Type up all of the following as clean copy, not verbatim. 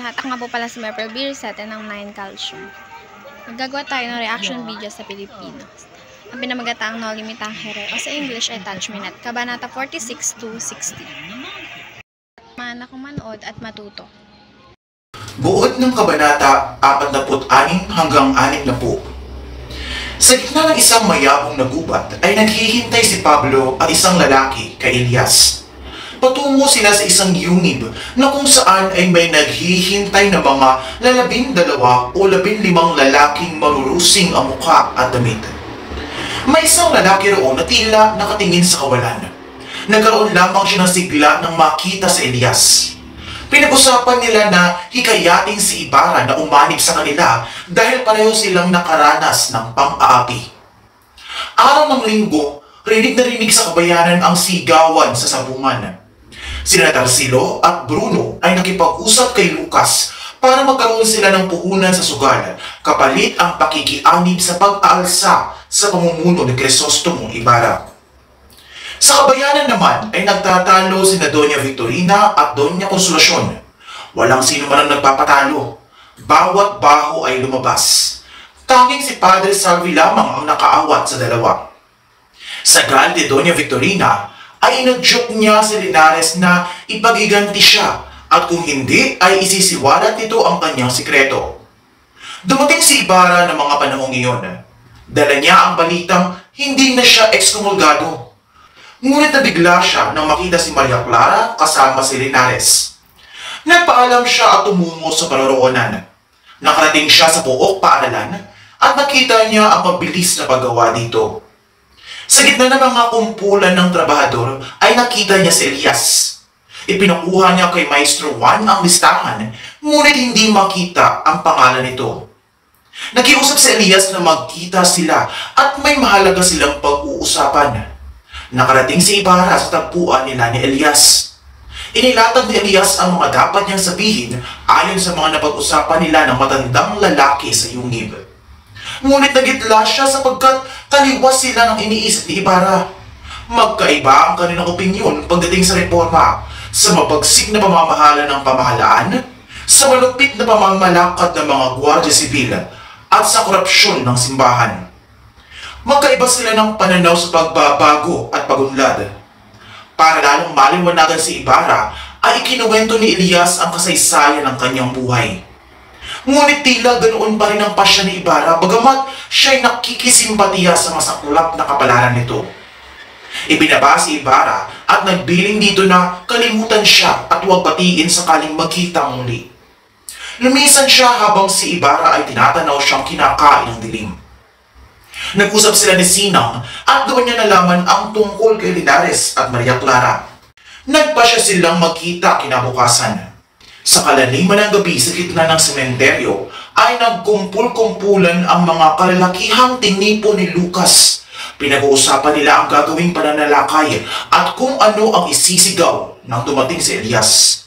lahat. Ako nga po pala si Merpel Birsate ng 9 Calcium. Maggagawa tayo ng reaction video sa Pilipinas. Ang pinamagataang no limitang here o sa English ay touch minute. Kabanata 46 to 60. Man ako manood at matuto. Buod ng Kabanata 46 hanggang 60. Sa gitna ng isang mayabong na gubat ay naghihintay si Pablo at isang lalaki kay Elias. Patungo sila sa isang yungib na kung saan ay may naghihintay na mga 12 o 15 lalaking marurusing ang mukha at damit. May isang lalaki roon na tila nakatingin sa kawalan. Nagkaroon lamang siya ng sigla nang makita si Elias. Pinag-usapan nila na hikayating si Ibarra na umanib sa kanila dahil pareho silang nakaranas ng pang-aapi. Araw ng linggo, rinig na rinig sa kabayanan ang sigawan sa sabungan. Sina Tarsilo at Bruno ay nakipag-usap kay Lucas para magkaroon sila ng puhunan sa sugal kapalit ang pakikianib sa pag-aalsa sa pamumuno ni Crisostomo Ibarra. Sa kabayanan naman ay nagtatalo sina Doña Victorina at Doña Consolacion. Walang sino man ang nagpapatalo. Bawat baho ay lumabas. Tanging si Padre Salvi lamang ang nakaawat sa dalawa. Sa gal ni Doña Victorina ay inadjok niya si Linares na ipagiganti siya at kung hindi ay isisiwalat nito ang kanyang sikreto. Dumating si Ibarra ng mga panahong iyon. Dala niya ang balitang hindi na siya ekskomulgado. Ngunit nabigla siya nang makita si Maria Clara kasama si Linares. Nagpaalam siya at tumungo sa paroroonan. Nakarating siya sa buok paaralan at nakita niya ang mabilis na paggawa dito. Sa gitna ng mga kumpulan ng trabahador ay nakita niya si Elias. Ipinakuha niya kay Maestro Juan ang listahan, ngunit hindi makita ang pangalan nito. Nakiusap si Elias na magkita sila at may mahalaga silang pag-uusapan. Nakarating si Ibarra sa tagpuan nila ni Elias. Inilatag ni Elias ang mga dapat niyang sabihin ayon sa mga napag-usapan nila ng matandang lalaki sa yungib. Ngunit nagitla siya sapagkat taliwas sila ng iniisip ni Ibarra. Magkaiba ang kanilang opinyon pagdating sa reforma, sa mabagsik na pamamahala ng pamahalaan, sa malupit na pamamalakad ng mga gwardiya sibil, at sa korupsyon ng simbahan. Magkaiba sila ng pananaw sa pagbabago at pagunlad. Para lalong maliwanagan si Ibarra, ay ikinuwento ni Elias ang kasaysayan ng kanyang buhay. Ngunit tila ganoon pa rin ang pasya ni Ibarra bagamat siya'y nakikisimpatiya sa masaklap na kapalaran nito. Ibinaba si Ibarra at nagbiling dito na kalimutan siya at huwag batiin sakaling magkita muli. Lumisan siya habang si Ibarra ay tinatanaw siyang kinakain ng dilim. Nag-usap sila ni Sinang at doon niya nalaman ang tungkol kay Linares at Maria Clara. Nagpasya silang magkita kinabukasan. Sa kalaliman ng gabi sa gitna ng sementeryo ay nagkumpul-kumpulan ang mga kalalakihang tinipo ni Lucas. Pinag-uusapan nila ang gagawing pananalakay at kung ano ang isisigaw nang dumating si Elias.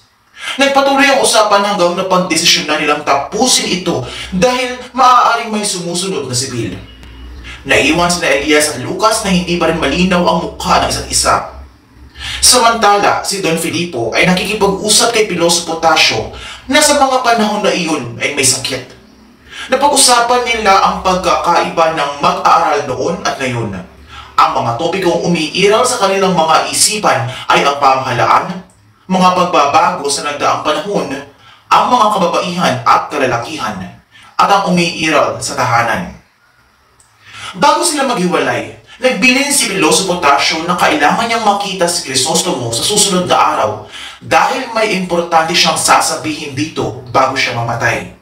Nagpatuloy ang usapan hanggang napagdesisyon na nilang tapusin ito dahil maaaring may sumusunod na sibil. Naiwan sina Elias at Lucas na hindi pa rin malinaw ang mukha ng isa't isa. Samantala, si Don Filipo ay nakikipag-usap kay Piloso Potasio na sa mga panahon na iyon ay may sakit. Napag-usapan nila ang pagkakaiba ng mag-aaral noon at ngayon. Ang mga topikong umiiral sa kanilang mga isipan ay ang pamahalaan, mga pagbabago sa nagdaang panahon, ang mga kababaihan at kalalakihan, at ang umiiral sa tahanan. Bago sila maghiwalay, nagbilin si Piloso Potasio na kailangan niyang makita si Crisostomo sa susunod na araw dahil may importante siyang sasabihin dito bago siya mamatay.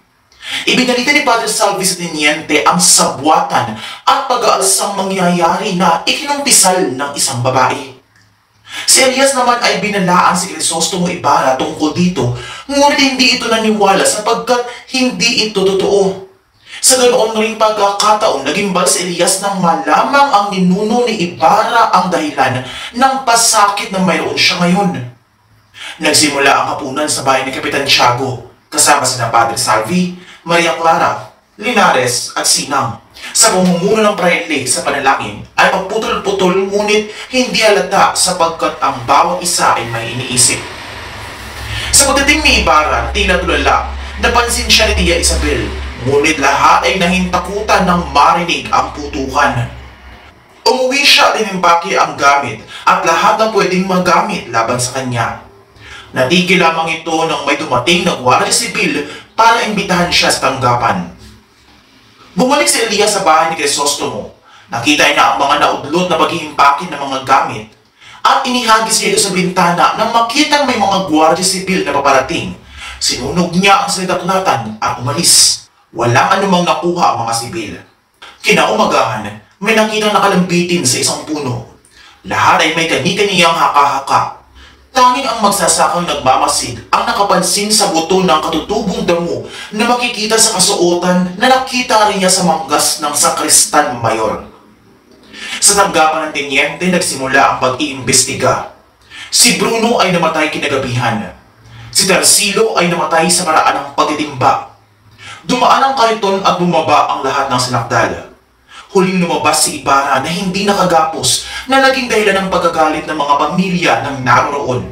Ibinalita ni Padre Salvi sa Teniente ang sabwatan at pag-aalsang mangyayari na ikinumpisal ng isang babae. Si Elias naman ay binalaan si Crisostomo Ibarra tungkol dito, ngunit hindi ito naniwala sapagkat hindi ito totoo. Sa ganoon ring pagkakataon, nagimbal si Elias nang malamang ang ninuno ni Ibarra ang dahilan ng pasakit na mayroon siya ngayon. Nagsimula ang hapunan sa bahay ni Kapitan Tiago, kasama sina Padre Salvi, Maria Clara, Linares at Sinang. Sa pamumuno ng praile sa panalangin ay pagputol-putol ngunit hindi halata sapagkat ang bawat isa ay may iniisip. Sa pagdating ni Ibarra, tila tulala, Napansin siya ni Tia Isabel, ngunit lahat ay nahintakutan ng marinig ang putukan. Umuwi siya at inimbaki ang gamit at lahat na pwedeng magamit laban sa kanya. Natigil lamang ito nang may dumating na Guardia Sibil para imbitahan siya sa tanggapan. Bumalik si Elias sa bahay ni Crisostomo. Nakita niya ang mga naudlot na paghihimpake ng mga gamit at inihagis niya ito sa bintana nang makitang may mga Guardia Sibil na paparating. Sinunog niya ang salidaklatan at umalis. Walang anumang nakuha ang mga sibil. Kinaumagahan, may nakitang nakalambitin sa isang puno. Lahat ay may kani-kaniyang haka-haka. Tanging ang magsasakang nagmamasid ang nakapansin sa buto ng katutubong damo na makikita sa kasuotan na nakita rin niya sa manggas ng sakristan mayor. Sa tanggapan ng tenyente nagsimula ang pag-iimbestiga. Si Bruno ay namatay kinagabihan. Si Tarsilo ay namatay sa paraan ng pagtitimba. Dumaan ang kariton at bumaba ang lahat ng sinakdal. Huling lumabas si Ibarra na hindi nakagapos na naging dahilan ng pagkagalit ng mga pamilya ng naroroon.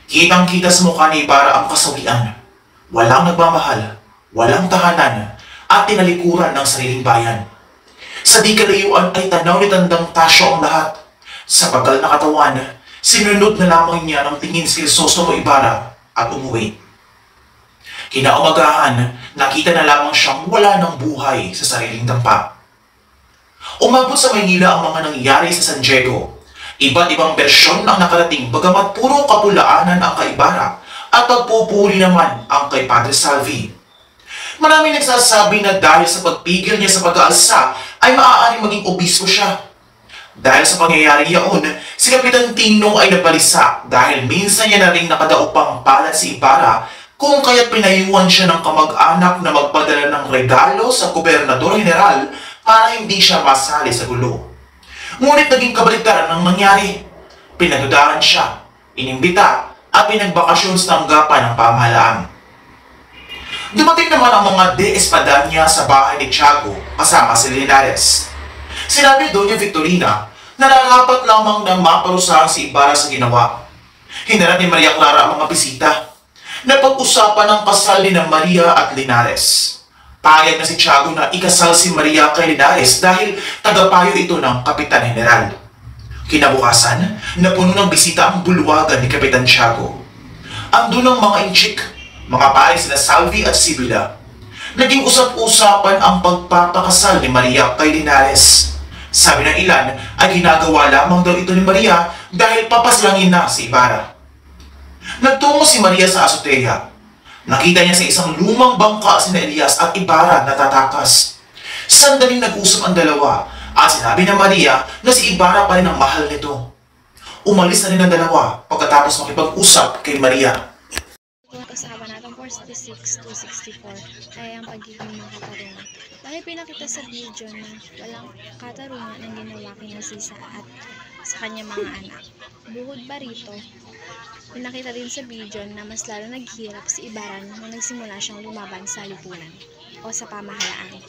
Kitang-kita sa mukha ni Ibarra ang kasawian. Walang nagmamahal, walang tahanan, at tinalikuran ng sariling bayan. Sa di kalayuan ay tanaw ni Tandang Tasyo ang lahat. Sa bagal na katawan, sinunod na lamang niya ng tingin si Crisostomo Ibarra at umuwi. Kinaumagahan, nakita na lamang siyang wala ng buhay sa sariling dampa. Umabot sa Maynila ang mga nangyari sa San Diego. Iba't ibang bersyon ang nakarating bagamat puro kapulaanan ang kay Ibarra at pagpupuri naman ang kay Padre Salvi. Maraming nagsasabi na dahil sa pagpigil niya sa pag-aalsa ay maaaring maging obispo siya. Dahil sa pangyayari yaon, si Kapitan Tino ay nabalisa dahil minsan niya na rin nakadaupang palad si Ibarra kung kaya't pinayuhan siya ng kamag-anak na magpadala ng regalo sa Gobernador General para hindi siya masali sa gulo. Ngunit naging kabaligtaran ang nangyari. Pinagdaan siya, inimbita at pinagbakasyon sa tanggapan ng pamahalaan. Dumating naman ang mga de Espadanya sa bahay ni Tiago kasama si Linares. Sinabi doon ni Victorina na narapat lamang na maparusahan si Ibarra sa ginawa. Hinarap ni Maria Clara ang mga bisita. Napag-usapan ang kasal ni Maria at Linares. Payag na si Tiago na ikasal si Maria kay Linares dahil tagapayo ito ng Kapitan General. Kinabukasan, napuno ng bisita ang bulwagan ni Kapitan Tiago. Andun ang mga inchik, mga pare sila Salvi at Sibila. Naging usap-usapan ang pagpapakasal ni Maria kay Linares. Sabi ng ilan ay ginagawa lamang daw ito ni Maria dahil papaslangin na si Ibarra. Nagtungo si Maria sa azotea. Nakita niya sa isang lumang bangka sina Elias at Ibarra na tatakas. Sandaling nag-usap ang dalawa at sinabi ng Maria na si Ibarra pa rin ang mahal nito. Umalis na rin ang dalawa pagkatapos makipag-usap kay Maria. Kung kasama natin 46 to 64 ay ang pagiging makatarungan. Dahil pinakita sa video na walang katarungan ang ginawa kina Sisa at sa kanyang mga anak. Bukod ba rito, pinakita din sa video na mas lalo naghirap si Ibarra nung nagsimula siyang lumaban sa lipunan o sa pamahalaan.